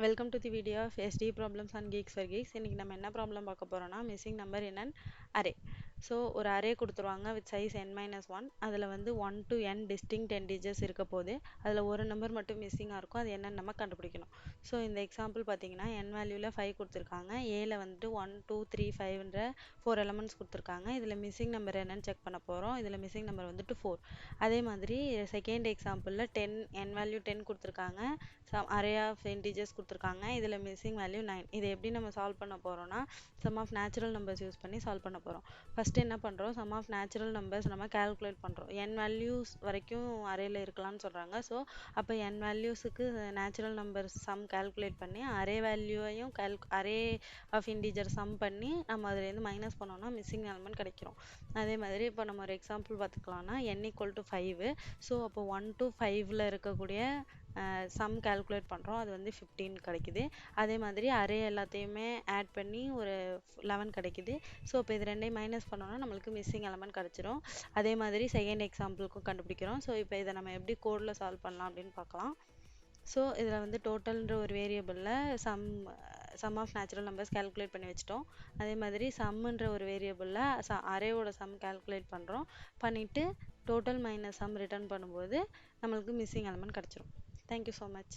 Welcome to the video of SD problems on Geeks for Geeks. இன்னைக்கு நம்ம என்ன problem பார்க்க போறோம்னா missing number in an array. So ஒரு அரே கொடுத்துருவாங்க வித் சைஸ் n-1. அதில் வந்து 1 to n distinct integers இருக்க போது அதில் ஒரு நம்பர் மட்டும் மிஸ்ஸிங்காக இருக்கும். அது என்னன்னு நம்ம கண்டுபிடிக்கணும். ஸோ இந்த எக்ஸாம்பிள் பார்த்தீங்கன்னா n வேல்யூவில் 5 கொடுத்துருக்காங்க. ஏல வந்துட்டு 1 2 3 5ன்ற 4 எலமெண்ட்ஸ் கொடுத்துருக்காங்க. இதில் மிஸ்ஸிங் நம்பர் என்னன்னு செக் பண்ண போகிறோம். இதில் மிஸ்ஸிங் நம்பர் வந்துட்டு 4. அதே மாதிரி செகண்ட் எக்ஸாம்பிளில் n வேல்யூ 10 கொடுத்துருக்காங்க. அரே ஆஃப் இன்டிஜர்ஸ் கொடுத்துருக்காங்க. இதில் மிஸ்ஸிங் வேல்யூ 9. இதை எப்படி நம்ம சால்வ் பண்ண போகிறோம்னா sum of natural numbers use பண்ணி சால்வ் பண்ண போகிறோம். ஃபஸ்ட்டு என்ன பண்ணுறோம், சம் ஆஃப் நேச்சுரல் நம்பர்ஸ் நம்ம கால்குலேட் பண்ணுறோம். n வேல்யூஸ் வரைக்கும் அரேல இருக்கலாம்னு சொல்கிறாங்க. ஸோ அப்போ n வேல்யூஸுக்கு நேச்சுரல் நம்பர்ஸ் சம் கால்குலேட் பண்ணி அரே வேல்யூவையும் அரே ஆஃப் இன்டிஜர் சம் பண்ணி நம்ம அதுலேருந்து மைனஸ் பண்ணோம்னா மிஸ்ஸிங் எலமெண்ட் கிடைக்கிறோம். அதே மாதிரி இப்போ நம்ம ஒரு எக்ஸாம்பிள் பார்த்துக்கலாம்னா n = 5. ஸோ அப்போ 1 to 5ல் இருக்கக்கூடிய சம் கால்குலேட் பண்ணுறோம். அது வந்து 15 கிடைக்குது. அதே மாதிரி அரே எல்லாத்தையுமே ஆட் பண்ணி ஒரு 11 கிடைக்குது. ஸோ இப்போ இது ரெண்டையும் மைனஸ் பண்ணோம்னா நம்மளுக்கு மிஸ்ஸிங் எலமெண்ட் கிடச்சிரும். அதே மாதிரி செகண்ட் எக்ஸாம்பிளுக்கும் கண்டுபிடிக்கிறோம். ஸோ இப்போ இதை நம்ம எப்படி கோடில் சால்வ் பண்ணலாம் அப்படின்னு பார்க்கலாம். ஸோ இதில் வந்து டோட்டல்ன்ற ஒரு வேரியபிளில் sum of natural numbers calculate பண்ணி வச்சிட்டோம். அதே மாதிரி சம்முன்ற ஒரு வேரியபிளில் அரேவோட சம் கால்குலேட் பண்ணுறோம். பண்ணிவிட்டு டோட்டல் மைனஸ் சம் ரிட்டர்ன் பண்ணும்போது நம்மளுக்கு மிஸ்ஸிங் எலமெண்ட் கிடச்சிரும். Thank you so much.